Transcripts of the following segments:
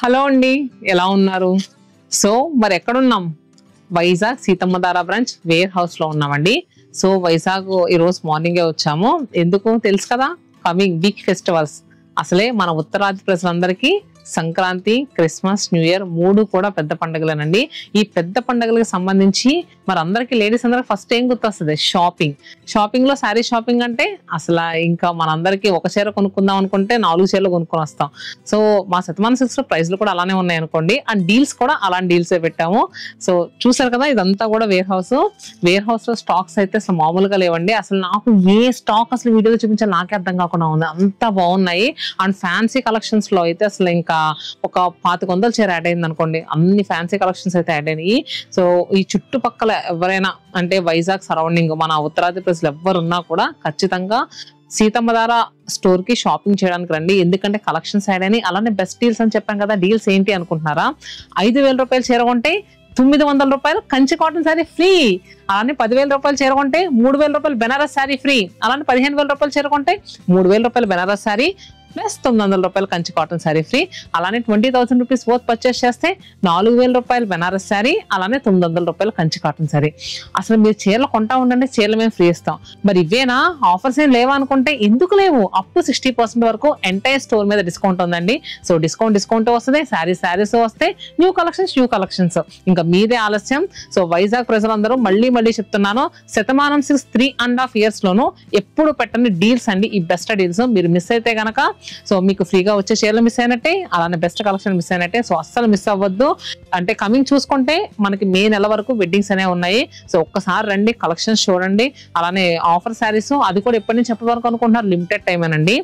Hello అండి, ఎలా ఉన్నారు? సో మరి ఎక్కడున్నాం? Vizag Seethammadhara branch warehouse లో ఉన్నామండి. సో వైజాగ్ ఈ రోజు మార్నింగే వచ్చాము. ఎందుకు తెలుసు కదా, కమింగ్ బిగ్ ఫెస్టివల్స్. అసలే మన ఉత్తరాది ప్రజలందరికీ సంక్రాంతి, క్రిస్మస్, న్యూ ఇయర్ మూడు కూడా పెద్ద పండుగలేనండి. ఈ పెద్ద పండుగలకు సంబంధించి మరి అందరికి లేడీస్ అందరికి ఫస్ట్ ఏం గుర్తొస్తుంది? షాపింగ్. షాపింగ్ లో శారీ షాపింగ్ అంటే అసలు ఇంకా మనందరికి ఒక చీర కొనుక్కుందాం అనుకుంటే 4 చీరలు కొనుక్కొని వస్తాం. సో మా శతమాన సిల్క్స్ లో ప్రైస్లు కూడా అలానే ఉన్నాయి అనుకోండి. అండ్ డీల్స్ కూడా అలాంటి డీల్సే పెట్టాము. సో చూసారు కదా, ఇదంతా కూడా వేర్ హౌస్ లో స్టాక్స్ అయితే అసలు మామూలుగా లేవండి. అసలు నాకు ఏ స్టాక్ అసలు వీడియోలో చూపించాలి నాకే అర్థం కాకుండా ఉంది, అంత బాగున్నాయి. అండ్ ఫ్యాన్సీ కలెక్షన్స్ లో అయితే అసలు ఇంకా ఒక 2500 చీర యాడ్ అయింది అనుకోండి. అన్ని ఫ్యాన్సీ కలెక్షన్స్ అయితే యాడ్ అయినాయి. సో ఈ చుట్టుపక్కల ఎవరైనా అంటే వైజాగ్ సరౌండింగ్ మన ఉత్తరాది ప్రజలు ఎవరున్నా కూడా ఖచ్చితంగా సీతమ్మధార స్టోర్ కి షాపింగ్ చేయడానికి రండి. ఎందుకంటే కలెక్షన్స్ యాడ్ అయినాయి. అలానే బెస్ట్ డీల్స్ అని చెప్పాం కదా. డీల్స్ ఏంటి అనుకుంటున్నారా? 5000 రూపాయలు చీర కొంటే 900 రూపాయలు కంచి కాటన్ శారీ ఫ్రీ. అలానే 10,000 రూపాయలు చీర కొంటే 3,000 రూపాయలు బెనారస్ శారీ ఫ్రీ. అలానే 15,000 రూపాయలు చీర కొంటే 3,000 రూపాయలు బెనారస్ శారీ ప్లస్ 900 రూపాయలు కంచి కాటన్ శారీ ఫ్రీ. అలానే 20,000 రూపీస్ వర్త్ పర్చేస్ చేస్తే 4,000 రూపాయలు బెనారస్ శారీ, అలానే 900 రూపాయలు కంచి కాటన్ శారీ. అసలు మీరు చీరలు కొంటా ఉండండి, చీరలు మేము ఫ్రీ ఇస్తాం. మరి ఇవేనా ఆఫర్స్ ఏం లేవా అనుకుంటే ఎందుకు లేవు. అప్ టు 60% వరకు ఎంటైర్ స్టోర్ మీద డిస్కౌంట్ ఉందండి. సో డిస్కౌంట్ వస్తుంది, శారీస్ వస్తాయి, న్యూ కలెక్షన్స్. ఇంకా మీదే ఆలస్యం. సో వైజాగ్ ప్రజలందరూ మళ్ళీ చెప్తున్నాను, శతమానం సిల్క్స్ 3.5 years లోను ఎప్పుడు పెట్టండి డీల్స్ అండి. ఈ బెస్ట్ డీల్స్ మీరు మిస్ అయితే గనక సో మీకు ఫ్రీగా వచ్చే చీరలు మిస్ అయినట్టే, అలానే బెస్ట్ కలెక్షన్ మిస్ అయినట్టే. సో అస్సలు మిస్ అవ్వద్దు. అంటే కమింగ్ చూసుకుంటే మనకి మే నెల వరకు వెడ్డింగ్స్ అనేవి ఉన్నాయి. సో ఒక్కసారి రండి, కలెక్షన్స్ చూడండి. అలానే ఆఫర్ శారీస్ అది కూడా ఎప్పటి నుంచి ఎప్పటి వరకు అనుకుంటున్నారు? లిమిటెడ్ టైం అనండి.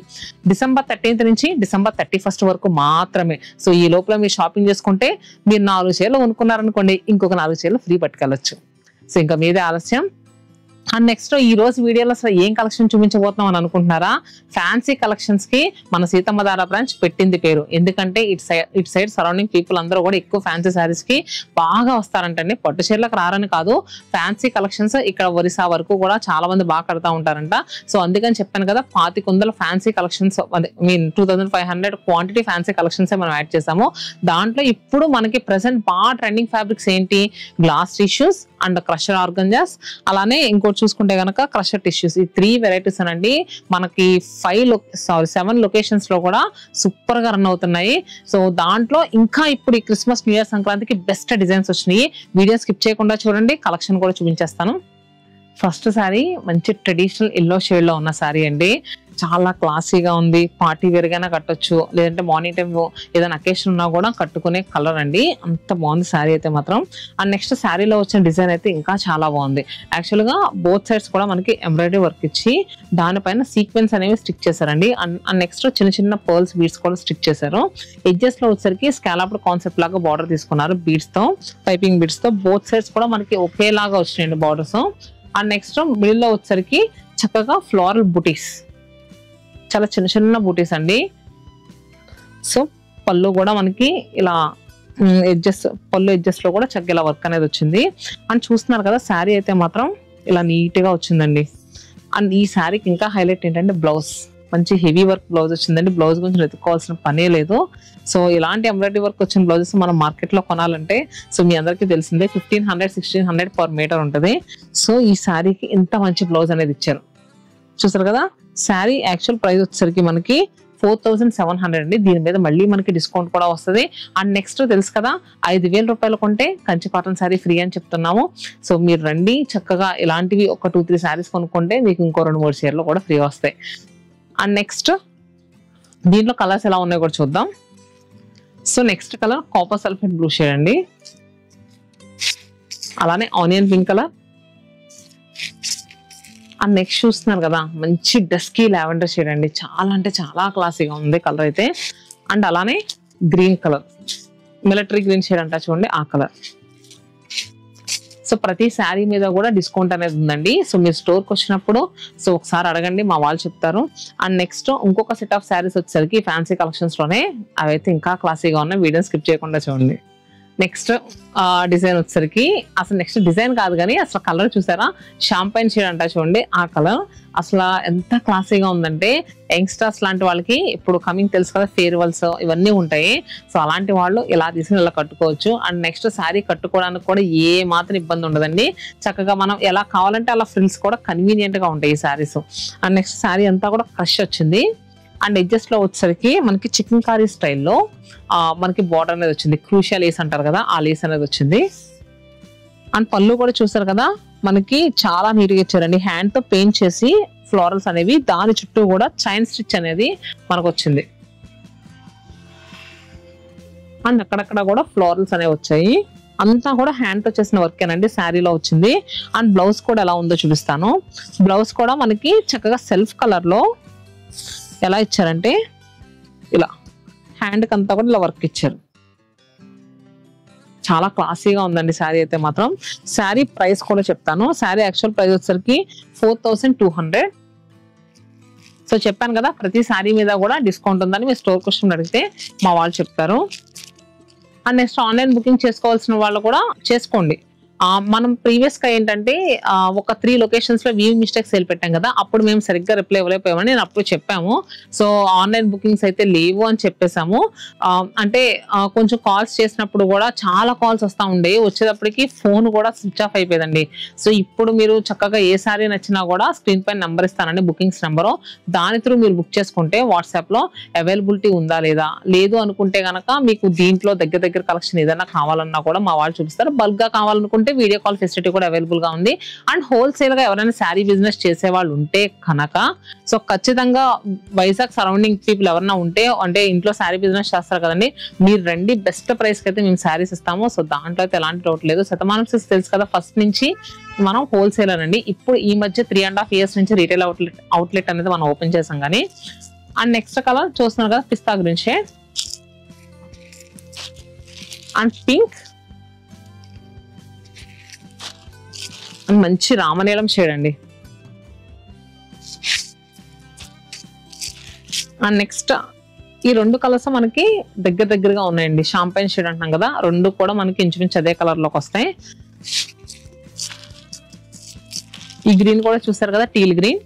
December 13th నుంచి December 31st వరకు మాత్రమే. సో ఈ లోపల మీరు షాపింగ్ చేసుకుంటే మీరు 4 చీరలు కొనుక్కున్నారనుకోండి, ఇంకొక 4 చీరలు ఫ్రీ పట్టుకెళ్ళొచ్చు. సో ఇంకా మీదే ఆలస్యం. అండ్ నెక్స్ట్ ఈ రోజు వీడియోలో అసలు ఏం కలెక్షన్ చూపించబోతున్నాం అని అనుకుంటున్నారా? ఫ్యాన్సీ కలెక్షన్స్ కి మన సీతమ్మధార బ్రాంచ్ పెట్టింది పేరు. ఎందుకంటే ఇట్ సైడ్ సరౌండింగ్ పీపుల్ అందరూ కూడా ఎక్కువ ఫ్యాన్సీ శారీస్ కి బాగా వస్తారంటండి. పట్టు చీరలకు రారని కాదు, ఫ్యాన్సీ కలెక్షన్స్ ఇక్కడ ఒరిస్సా వరకు కూడా చాలా మంది బాగా కడతా ఉంటారంట. సో అందుకని చెప్పాను కదా, 2500 fancy collections, 2500 quantity fancy collections మనం యాడ్ చేసాము. దాంట్లో ఇప్పుడు మనకి ప్రెసెంట్ బాగా ట్రెండింగ్ ఫ్యాబ్రిక్స్ ఏంటి? Glass tissues and crusher organzas, అలానే ఇంకోటి చూసుకుంటే గనక క్రషర్ టిష్యూస్. ఈ 3 వెరైటీస్ అనండి మనకి 7 లొకేషన్స్ లో కూడా సూపర్ గా రన్ అవుతున్నాయి. సో దాంట్లో ఇంకా ఇప్పుడు ఈ క్రిస్మస్, న్యూ ఇయర్, సంక్రాంతికి బెస్ట్ డిజైన్స్ వచ్చినాయి. వీడియో స్కిప్ చేయకుండా చూడండి, కలెక్షన్ కూడా చూపించేస్తాను. ఫస్ట్ శారీ మంచి ట్రెడిషనల్ ఎల్లో షేడ్ లో ఉన్న శారీ అండి. చాలా క్లాసీగా ఉంది. పార్టీ వేర్ గానే కట్టొచ్చు, లేదంటే మార్నింగ్ టైం ఏదైనా అకేషన్ ఉన్నా కూడా కట్టుకునే కలర్ అండి. అంత బాగుంది శారీ అయితే మాత్రం. అండ్ నెక్స్ట్ శారీలో వచ్చిన డిజైన్ అయితే ఇంకా చాలా బాగుంది. యాక్చువల్ గా బోత్ సైడ్స్ కూడా మనకి ఎంబ్రాయిడరీ వర్క్ ఇచ్చి దానిపైన సీక్వెన్స్ అనేవి స్టిక్ చేశారండి. అండ్ నెక్స్ట్ చిన్న పర్ల్స్ బీడ్స్ కూడా స్టిక్ చేశారు. ఎడ్జెస్ లో వచ్చరికి స్కాలప్డ్ కాన్సెప్ట్ లాగా బార్డర్ తీసుకున్నారు బీడ్స్ తో, పైపింగ్ బీడ్స్ తో. బోత్ సైడ్స్ కూడా మనకి ఒకేలాగా వచ్చినాయండి బార్డర్స్. అండ్ నెక్స్ట్ మిడిల్ లో వచ్చరికి చక్కగా ఫ్లోరల్ బుటీస్, చాలా చిన్న బూటీస్ అండి. సో పళ్ళు కూడా మనకి ఇలా పళ్ళు ఎడ్జెస్ లో కూడా చక్కగా ఇలా వర్క్ అనేది వచ్చింది. అండ్ చూస్తున్నారు కదా, శారీ అయితే మాత్రం ఇలా నీట్ గా వచ్చిందండి. అండ్ ఈ శారీకి ఇంకా హైలైట్ ఏంటంటే బ్లౌజ్, మంచి హెవీ వర్క్ బ్లౌజ్ వచ్చిందండి. బ్లౌజ్ గురించి వెతుక్కోవాల్సిన పనే లేదు. సో ఇలాంటి ఎంబ్రాయిడరీ వర్క్ వచ్చిన బ్లౌజెస్ మనం మార్కెట్ లో కొనాలంటే సో మీ అందరికీ తెలిసిందే 1500-1600 per meter ఉంటుంది. సో ఈ శారీకి ఇంత మంచి బ్లౌజ్ అనేది ఇచ్చారు. చూసారు కదా, శారీ యాక్చువల్ ప్రైస్ వచ్చేసరికి మనకి 4,700 అండి. దీని మీద మళ్ళీ మనకి డిస్కౌంట్ కూడా వస్తుంది. అండ్ నెక్స్ట్ తెలుసు కదా, 5,000 రూపాయలు కొంటే కంచి కాటన్ శారీ ఫ్రీ అని చెప్తున్నాము. సో మీరు రండి, చక్కగా ఇలాంటివి ఒక 2-3 శారీస్ కొనుక్కుంటే మీకు ఇంకో 2-3 చీరలు కూడా ఫ్రీ వస్తాయి. అండ్ నెక్స్ట్ దీంట్లో కలర్స్ ఎలా ఉన్నాయో కూడా చూద్దాం. So next colour copper sulphate blue shade అండి. అలానే onion pink colour. And next చూస్తున్నారు కదా, మంచి డస్కీ లావెండర్ షేడ్ అండి. చాలా అంటే చాలా క్లాసీగా ఉంది కలర్ అయితే. అండ్ అలానే green colour, military green shade అంట చూడండి, ఆ కలర్. సో ప్రతి శారీ మీద కూడా డిస్కౌంట్ అనేది ఉందండి. సో మీరు స్టోర్కి వచ్చినప్పుడు సో ఒకసారి అడగండి, మా వాళ్ళు చెప్తారు. అండ్ నెక్స్ట్ ఇంకొక సెట్ ఆఫ్ శారీస్ వచ్చేసరికి ఫ్యాన్సీ కలెక్షన్స్ లోనే అవైతే ఇంకా క్లాసీగా ఉన్నాయి. వీడియో స్కిప్ చేయకుండా చూడండి. నెక్స్ట్ డిజైన్ వచ్చేసరికి అసలు నెక్స్ట్ డిజైన్ కాదు కానీ అసలు కలర్ చూసారా, షాంపైన్ షేడ్ అంట చూడండి. ఆ కలర్ అసలు ఎంత క్లాసీగా ఉందంటే యంగ్స్టర్స్ లాంటి వాళ్ళకి ఇప్పుడు కమింగ్ తెలుసు కదా, ఫేర్వెల్స్ ఇవన్నీ ఉంటాయి. సో అలాంటి వాళ్ళు ఇలా తీసుకుని ఇలా కట్టుకోవచ్చు. అండ్ నెక్స్ట్ శారీ కట్టుకోవడానికి కూడా ఏ మాత్రం ఇబ్బంది ఉండదండి. చక్కగా మనం ఎలా కావాలంటే అలా ఫ్రిల్స్ కూడా కన్వీనియంట్ గా ఉంటాయి ఈ శారీస్. అండ్ నెక్స్ట్ శారీ అంతా కూడా క్రష్ వచ్చింది. అండ్ ఎడ్జెస్ లో వచ్చేసరికి మనకి చికెన్ కారీ స్టైల్లో మనకి బార్డర్ అనేది వచ్చింది. క్రూషియల్ లేస్ అంటారు కదా, ఆ లేస్ అనేది వచ్చింది. అండ్ పళ్ళు కూడా చూసారు కదా, మనకి చాలా నీట్గా ఇచ్చారండి. హ్యాండ్ తో పెయింట్ చేసి ఫ్లోరల్స్ అనేవి, దాని చుట్టూ కూడా చైన్ స్టిచ్ అనేది మనకు వచ్చింది. అండ్ అక్కడక్కడ కూడా ఫ్లోరల్స్ అనేవి వచ్చాయి. అంతా కూడా హ్యాండ్ తో చేసిన వర్క్ ఏనండి శారీలో వచ్చింది. అండ్ బ్లౌజ్ కూడా ఎలా ఉందో చూపిస్తాను. బ్లౌజ్ కూడా మనకి చక్కగా సెల్ఫ్ కలర్ లో ఎలా ఇచ్చారంటే ఇలా హ్యాండ్ కి అంతా కూడా ఇలా వర్క్ ఇచ్చారు. చాలా క్లాసీగా ఉందండి శారీ అయితే మాత్రం. శారీ ప్రైస్ కూడా చెప్తాను. శారీ యాక్చువల్ ప్రైస్ వచ్చేసరికి 4200. సో చెప్పాను కదా, ప్రతి శారీ మీద కూడా డిస్కౌంట్ ఉందని మీ స్టోర్ క్వశ్చన్ అడిగితే మా వాళ్ళు చెప్తారు. అండ్ నెక్స్ట్ ఆన్లైన్ బుకింగ్ చేసుకోవాల్సిన వాళ్ళు కూడా చేసుకోండి. మనం ప్రీవియస్ గా ఏంటంటే ఒక 3 లొకేషన్స్ లో వ్యూ మిస్టేక్స్ పెట్టాం కదా, అప్పుడు మేము సరిగ్గా రిప్లై ఇవ్వలేకపోయామని నేను అప్పుడు చెప్పాము. సో ఆన్లైన్ బుకింగ్స్ అయితే లేవు అని చెప్పేసాము. అంటే కొంచెం కాల్స్ చేసినప్పుడు కూడా చాలా కాల్స్ వస్తూ ఉండేవి, వచ్చేటప్పటికి ఫోన్ కూడా స్విచ్ ఆఫ్ అయిపోయిందండి. సో ఇప్పుడు మీరు చక్కగా ఏ సారీ నచ్చినా కూడా స్క్రీన్ పైన నెంబర్ ఇస్తానండి, బుకింగ్స్ నెంబరు. దాని త్రూ మీరు బుక్ చేసుకుంటే వాట్సాప్ లో అవైలబిలిటీ ఉందా లేదా, లేదు అనుకుంటే కనుక మీకు దీంట్లో దగ్గర కలెక్షన్ ఏదైనా కావాలన్నా కూడా మా వాళ్ళు చూపిస్తారు. బల్క్ గా కావాలనుకుంటే వీడియో కాల్ ఫెసిలిటీ కూడా అవైలబుల్ గా ఉంది. అండ్ హోల్సేల్ గా ఎవరైనా శారీ బిజినెస్ చేసే వాళ్ళు ఉంటే కనుక సో ఖచ్చితంగా వైజాగ్ సరౌండింగ్ పీపుల్ ఎవరైనా ఉంటే, అంటే ఇంట్లో శారీ బిజినెస్ చేస్తారు కదండి, మీరు రండి, బెస్ట్ ప్రైస్ కి అయితే మేము శారీస్ ఇస్తాము. సో దాంట్లో అయితే ఎలాంటి డౌట్ లేదు. శతమానం సిల్క్స్ తెలుసు కదా, ఫస్ట్ నుంచి మనం హోల్సేలర్ అండి. ఇప్పుడు ఈ మధ్య 3.5 years నుంచి రీటైల్ అవుట్లెట్ అనేది మనం ఓపెన్ చేసాం. కానీ అండ్ నెక్స్ట్ కలర్ చూస్తున్నారు కదా, పిస్తా green shade and pink and మంచి రామనీలం షేడ్ అండి. అండ్ నెక్స్ట్ ఈ 2 కలర్స్ మనకి దగ్గరగా ఉన్నాయండి. షాంపైన్ షేడ్ అంటున్నాం కదా, 2 కూడా మనకి ఇంచుమించు అదే కలర్ లోకి వస్తాయి. ఈ గ్రీన్ కూడా చూసారు కదా, teal green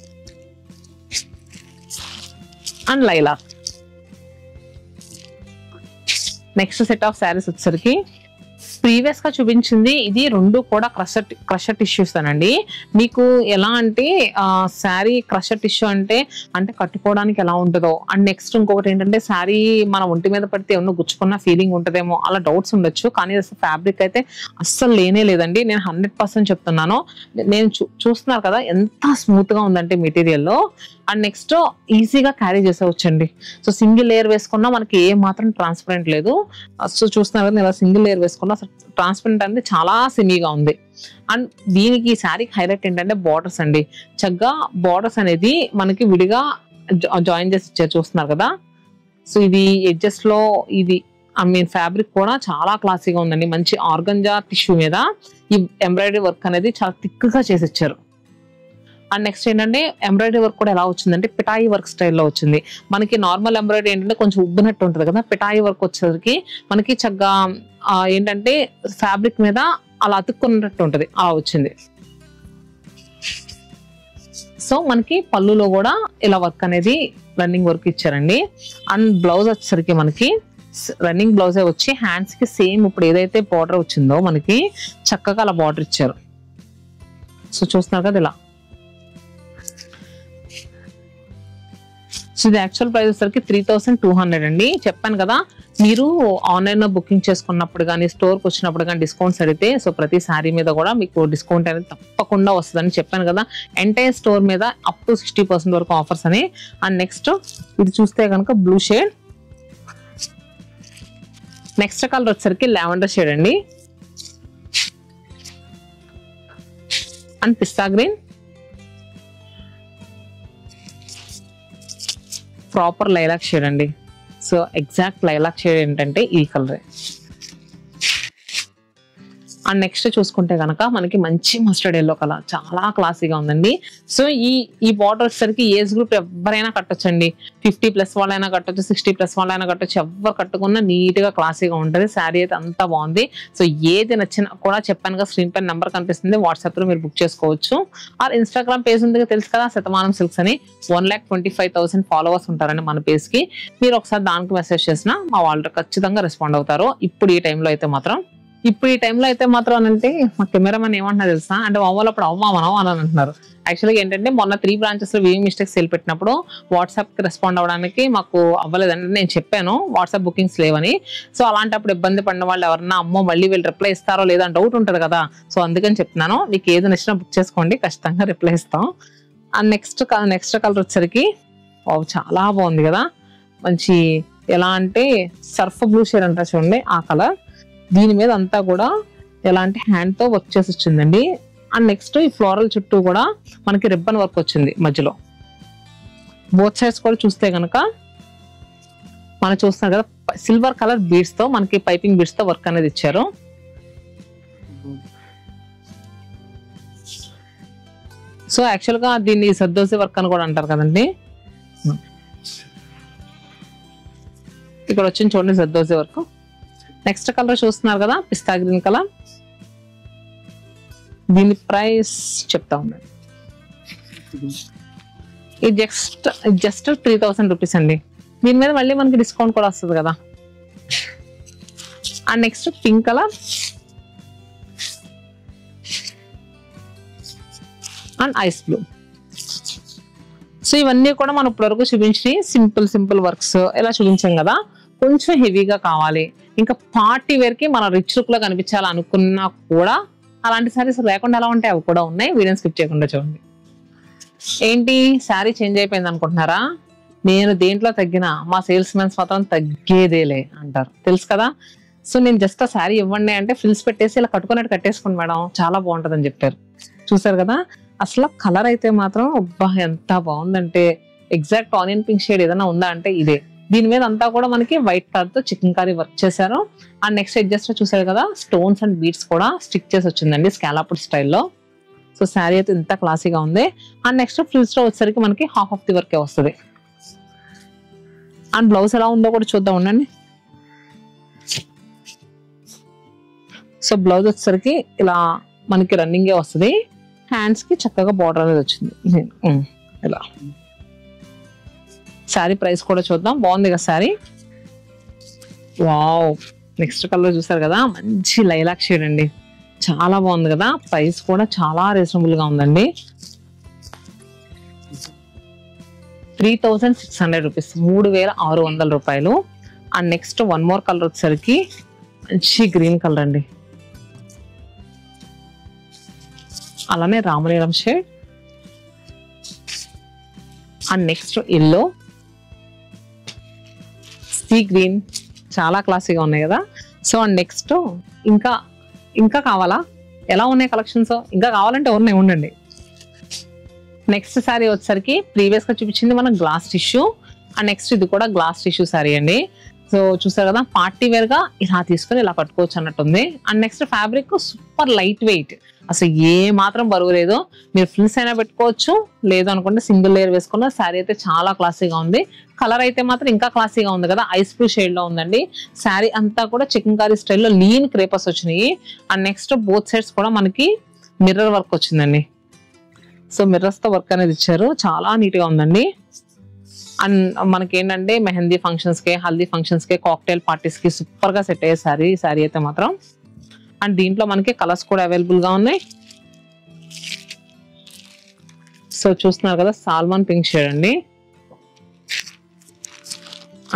and lilac. Next set of saris వచ్చేసరికి ప్రీవియస్ గా చూపించింది ఇది 2 కూడా క్రషర్ టిష్యూస్ అనండి. మీకు ఎలా అంటే శారీ క్రషర్ టిష్యూ అంటే కట్టుకోవడానికి ఎలా ఉంటుందో, అండ్ నెక్స్ట్ ఇంకొకటి ఏంటంటే శారీ మన ఒంటి మీద పడితే ఏమన్నా గుచ్చుకున్న ఫీలింగ్ ఉంటుందేమో, అలా డౌట్స్ ఉండొచ్చు. కానీ ఫ్యాబ్రిక్ అయితే అస్సలు లేనే లేదండి. నేను 100% చెప్తున్నాను. నేను చూస్తున్నారు కదా ఎంత స్మూత్ గా ఉందంటే మెటీరియల్లో. అండ్ నెక్స్ట్ ఈజీగా క్యారీ చేసేవచ్చండి. సో సింగిల్ లేయర్ వేసుకున్నా మనకి ఏ మాత్రం ట్రాన్స్పరెంట్ లేదు. సో చూస్తున్నారు కదా, నేను సింగిల్ లేయర్ వేసుకున్నా అసలు ట్రాన్స్పరెంట్ అనేది చాలా సిమీగా ఉంది. అండ్ దీనికి ఈ శారీకి హైలైట్ ఏంటంటే బార్డర్స్ అండి. చక్కగా బార్డర్స్ అనేది మనకి విడిగా జాయిన్ చేసి ఇచ్చారు, చూస్తున్నారు కదా. సో ఇది ఎడ్జెస్ లో ఇది ఫ్యాబ్రిక్ కూడా చాలా క్లాసీగా ఉందండి. మంచి ఆర్గంజా టిష్యూ మీద ఈ ఎంబ్రాయిడరీ వర్క్ అనేది చాలా థిక్ గా చేసి ఇచ్చారు. అండ్ నెక్స్ట్ ఏంటంటే ఎంబ్రాయిడరీ వర్క్ కూడా ఎలా వచ్చిందంటే పిటాయి వర్క్ స్టైల్లో వచ్చింది. మనకి నార్మల్ ఎంబ్రాయిడరీ ఏంటంటే కొంచెం ఉబ్బినట్టు ఉంటుంది కదా, పిటాయి వర్క్ వచ్చేసరికి మనకి చక్కగా ఏంటంటే ఫ్యాబ్రిక్ మీద అలా అతుక్కున్నట్టు ఉంటుంది, అలా వచ్చింది. సో మనకి పళ్ళులో కూడా ఇలా వర్క్ అనేది రన్నింగ్ వర్క్ ఇచ్చారండి. అండ్ బ్లౌజ్ వచ్చేసరికి మనకి రన్నింగ్ బ్లౌజే వచ్చి హ్యాండ్స్ కి సేమ్ ఇప్పుడు ఏదైతే బార్డర్ వచ్చిందో మనకి చక్కగా అలా బార్డర్ ఇచ్చారు. సో చూస్తున్నారు కదా ఇలా. సో ఇది యాక్చువల్ ప్రైస్ వచ్చేసరికి 3200 అండి. చెప్పాను కదా, మీరు ఆన్లైన్ లో బుకింగ్ చేసుకున్నప్పుడు కానీ స్టోర్కి వచ్చినప్పుడు కానీ డిస్కౌంట్స్ అడిగితే సో ప్రతి శారీ మీద కూడా మీకు డిస్కౌంట్ అనేది తప్పకుండా వస్తుందని చెప్పాను కదా. ఎంటైర్ స్టోర్ మీద అప్ టు 60% వరకు ఆఫర్స్ అని. అండ్ నెక్స్ట్ ఇది చూస్తే కనుక బ్లూ షేడ్. నెక్స్ట్ కలర్ వచ్చేసరికి లావెండర్ షేడ్ అండి. And pista green, proper lilac shade అండి. సో ఎగ్జాక్ట్ లైలాక్ షేడ్ ఏంటంటే ఈ కలరే. అండ్ నెక్స్ట్ చూసుకుంటే కనుక మనకి మంచి మస్టర్డ్ ఎల్లో కలర్ చాలా క్లాసీగా ఉందండి. సో ఈ బార్డర్ వచ్చేసరికి ఏజ్ గ్రూప్ ఎవరైనా కట్టొచ్చండి. 50+ వాళ్ళైనా కట్టొచ్చు, 60+ వాళ్ళైనా కట్టొచ్చు. ఎవరు కట్టుకున్నా నీట్ గా క్లాసీగా ఉంటుంది. శారీ అయితే అంతా బాగుంది. సో ఏది నచ్చినా కూడా చెప్పాను కదా, స్క్రీన్ పైన నెంబర్ కనిపిస్తుంది, వాట్సాప్ లో మీరు బుక్ చేసుకోవచ్చు. ఆర్ ఇన్స్టాగ్రామ్ పేజ్ ఉంది తెలుసు కదా, శతమానం సిల్క్స్ అని. 1,25,000 ఫాలోవర్స్ ఉంటారండి మన పేజ్ కి. మీరు ఒకసారి దానికి మెసేజ్ చేసినా మా వాళ్ళు ఖచ్చితంగా రెస్పాండ్ అవుతారు. ఇప్పుడు ఈ టైంలో అయితే మాత్రం అంటే మా కెమెరామెన్ ఏమంటున్నా తెలుసా, అంటే అవ్వాలి అప్పుడు అవ్వమనం అని అంటున్నారు. యాక్చువల్గా ఏంటంటే మొన్న 3 బ్రాంచెస్ లో వీవింగ్ మిస్టేక్స్ సేల్ పెట్టినప్పుడు వాట్సాప్ కి రెస్పాండ్ అవ్వడానికి మాకు అవ్వలేదండి. నేను చెప్పాను వాట్సాప్ బుకింగ్స్ లేవని. సో అలాంటప్పుడు ఇబ్బంది పడిన వాళ్ళు ఎవరన్నా అమ్మో మళ్ళీ వీళ్ళు రిప్లై ఇస్తారో లేదా అని డౌట్ ఉంటుంది కదా. సో అందుకని చెప్తున్నాను, మీకు ఏది నచ్చినా బుక్ చేసుకోండి, ఖచ్చితంగా రిప్లై ఇస్తాం. అండ్ నెక్స్ట్ కలర్ వచ్చేసరికి చాలా బాగుంది కదా, మంచి ఎలా అంటే సర్ఫ్ బ్లూ షేడ్ అంటారు చూడండి ఆ కలర్. దీని మీద అంతా కూడా ఎలా అంటే హ్యాండ్ తో వర్క్ చేసి వచ్చిందండి. అండ్ నెక్స్ట్ ఈ ఫ్లోరల్ చుట్టూ కూడా మనకి రిబ్బన్ వర్క్ వచ్చింది మధ్యలో. బోత్ సైడ్స్ కూడా చూస్తే కనుక మనం చూస్తున్నాం కదా, సిల్వర్ కలర్ బీడ్స్ తో మనకి పైపింగ్ బీడ్స్ తో వర్క్ అనేది ఇచ్చారు. సో యాక్చువల్ గా దీన్ని సద్దోసి వర్క్ అని కూడా అంటారు కదండి. ఇక్కడ వచ్చింది చూడండి సద్దోసి వర్క్. నెక్స్ట్ కలర్ చూస్తున్నారు కదా, పిస్తా గ్రీన్ కలర్. దీని ప్రైస్ చెప్తా ఉన్నాను, ఇది జస్ట్ 3,000 రూపీస్ అండి. దీని మీద మళ్ళీ మనకి డిస్కౌంట్ కూడా వస్తుంది కదా. And next pink colour and ice blue. So ఇవన్నీ కూడా మనం ఇప్పటివరకు చూపించి సింపుల్ వర్క్స్ ఇలా చూపించాం కదా. కొంచెం హెవీగా కావాలి, ఇంకా పార్టీ వేర్ కి మన రిచ్ లుక్ లో కనిపించాలనుకున్నా కూడా అలాంటి సారీస్ లేకుండా ఎలా ఉంటాయి, అవి కూడా ఉన్నాయి. వీడియో స్కిప్ చేయకుండా చూడండి. ఏంటి శారీ చేంజ్ అయిపోయింది అనుకుంటున్నారా? నేను దేంట్లో తగ్గినా మా సేల్స్ మెన్స్ మాత్రం తగ్గేదేలే అంటారు, తెలుసు కదా. సో నేను జస్ట్ ఆ శారీ ఇవ్వండి అంటే ఫ్రిల్స్ పెట్టేసి ఇలా కట్టుకున్నట్టు కట్టేసుకోండి మేడం, చాలా బాగుంటుంది అని చెప్పారు. చూసారు కదా, అసలు కలర్ అయితే మాత్రం అబ్బా ఎంత బాగుందంటే, ఎగ్జాక్ట్ ఆనియన్ పింక్ షేడ్ ఏదైనా ఉందా అంటే ఇదే. దీని మీద అంతా కూడా మనకి వైట్ కలర్ తో చికెన్ కర్రీ వర్క్ చేశారు. అండ్ నెక్స్ట్ అడ్జస్ట్ చూసారు కదా, స్టోన్స్ అండ్ బీడ్స్ కూడా స్టిక్ చేసి వచ్చిందండి స్కాలప్ స్టైల్లో. సో శారీ అయితే ఇంత క్లాసీగా ఉంది. అండ్ నెక్స్ట్ ఫ్రిల్స్ లో వచ్చేసరికి మనకి హాఫ్ ఆఫ్ ది వర్కే వస్తుంది. అండ్ బ్లౌజ్ ఎలా ఉందో కూడా చూద్దాం ఉండండి. సో బ్లౌజ్ వచ్చేసరికి ఇలా మనకి రన్నింగే వస్తుంది. హ్యాండ్స్ కి చక్కగా బార్డర్ అనేది వచ్చింది ఇలా. శారీ ప్రైస్ కూడా చూద్దాం, బాగుంది కదా శారీ. వావ్, నెక్స్ట్ కలర్ చూసారు కదా, మంచి లైలాక్ షేడ్ అండి, చాలా బాగుంది కదా. ప్రైస్ కూడా చాలా రీజనబుల్ గా ఉందండి, 3,600 రూపీస్, 3,600 రూపాయలు. And next one more colour వచ్చేసరికి మంచి గ్రీన్ కలర్ అండి, అలానే రామనీలం shade. And next yellow, sea green, చాలా క్లాసీగా ఉన్నాయి కదా. సో అండ్ నెక్స్ట్ ఇంకా కావాలా, ఎలా ఉన్నాయి కలెక్షన్స్, ఇంకా కావాలంటే ఉన్నాయి ఉండండి. నెక్స్ట్ శారీ వచ్చేసరికి ప్రీవియస్ గా చూపించింది మనం గ్లాస్ టిష్యూ. అండ్ నెక్స్ట్ ఇది కూడా గ్లాస్ టిష్యూ శారీ అండి. సో చూసారు కదా, పార్టీ వేర్ గా ఇలా తీసుకొని ఇలా కట్టుకోవచ్చు అన్నట్టుంది. And next fabric super light weight, అసలు ఏ మాత్రం బరువు లేదు. మీరు ఫ్రిల్స్ అయినా పెట్టుకోవచ్చు, లేదు అనుకుంటే సింగిల్ లేయర్ వేసుకున్న. శారీ అయితే చాలా క్లాసీగా ఉంది. కలర్ అయితే మాత్రం ఇంకా క్లాసీగా ఉంది కదా, ఐస్ బ్లూ షేడ్ లో ఉందండి. శారీ అంతా కూడా చికెన్ కర్రీ స్టైల్లో లీన్ క్రేపర్స్ వచ్చినాయి. అండ్ నెక్స్ట్ బోత్ సైడ్స్ కూడా మనకి మిర్రర్ వర్క్ వచ్చిందండి. సో మిర్రర్స్ తో వర్క్ అనేది ఇచ్చారు, చాలా నీట్ గా ఉందండి. అండ్ మనకి ఏంటంటే మెహందీ ఫంక్షన్స్ కి, హల్దీ ఫంక్షన్స్ కి, కాక్టైల్ పార్టీస్ కి సూపర్ గా సెట్ అయ్యే శారీ అయితే మాత్రం. అండ్ దీంట్లో మనకి కలర్స్ కూడా అవైలబుల్ గా ఉన్నాయి. సో చూస్తున్నారు కదా, సాల్మన్ పింక్ షేడ్ అండి.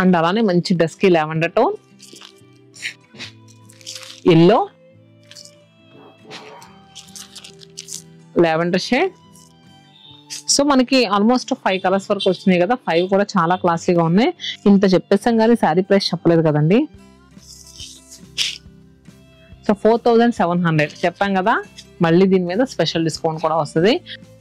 అండ్ అలానే మంచి dusky lavender tone, yellow, lavender shade. So మనకి ఆల్మోస్ట్ 5 కలర్స్ వరకు వచ్చినాయి కదా, 5 కూడా చాలా క్లాసీగా ఉన్నాయి. ఇంత చెప్పేసాం కానీ శారీ ప్రైస్ చెప్పలేదు కదండి. సో 4,700 చెప్పాం కదా, మళ్ళీ దీని మీద స్పెషల్ డిస్కౌంట్ కూడా వస్తుంది.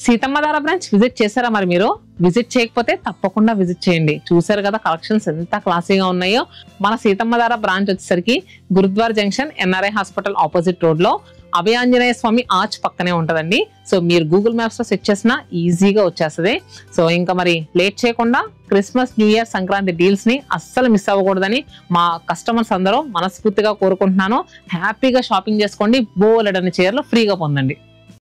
సీతమ్మధార బ్రాంచ్ విజిట్ చేశారా? మరి మీరు విజిట్ చేయకపోతే తప్పకుండా విజిట్ చేయండి. చూసారు కదా కలెక్షన్స్ ఎంత క్లాసీగా ఉన్నాయో. మన సీతమ్మధార బ్రాంచ్ వచ్చేసరికి Gurudwar junction, NRI hospital opposite road లో అభయాంజనేయ స్వామి ఆర్చ్ పక్కనే ఉంటదండి. సో మీరు గూగుల్ మ్యాప్స్ లో సెట్ చేసినా ఈజీగా వచ్చేస్తుంది. సో ఇంకా మరి లేట్ చేయకుండా Christmas, new year, Sankranti deals ని అస్సలు మిస్ అవ్వకూడదని మా కస్టమర్స్ అందరూ మనస్ఫూర్తిగా కోరుకుంటున్నాను. హ్యాపీగా షాపింగ్ చేసుకోండి, బోలెడన్ని చీరలు ఫ్రీగా పొందండి.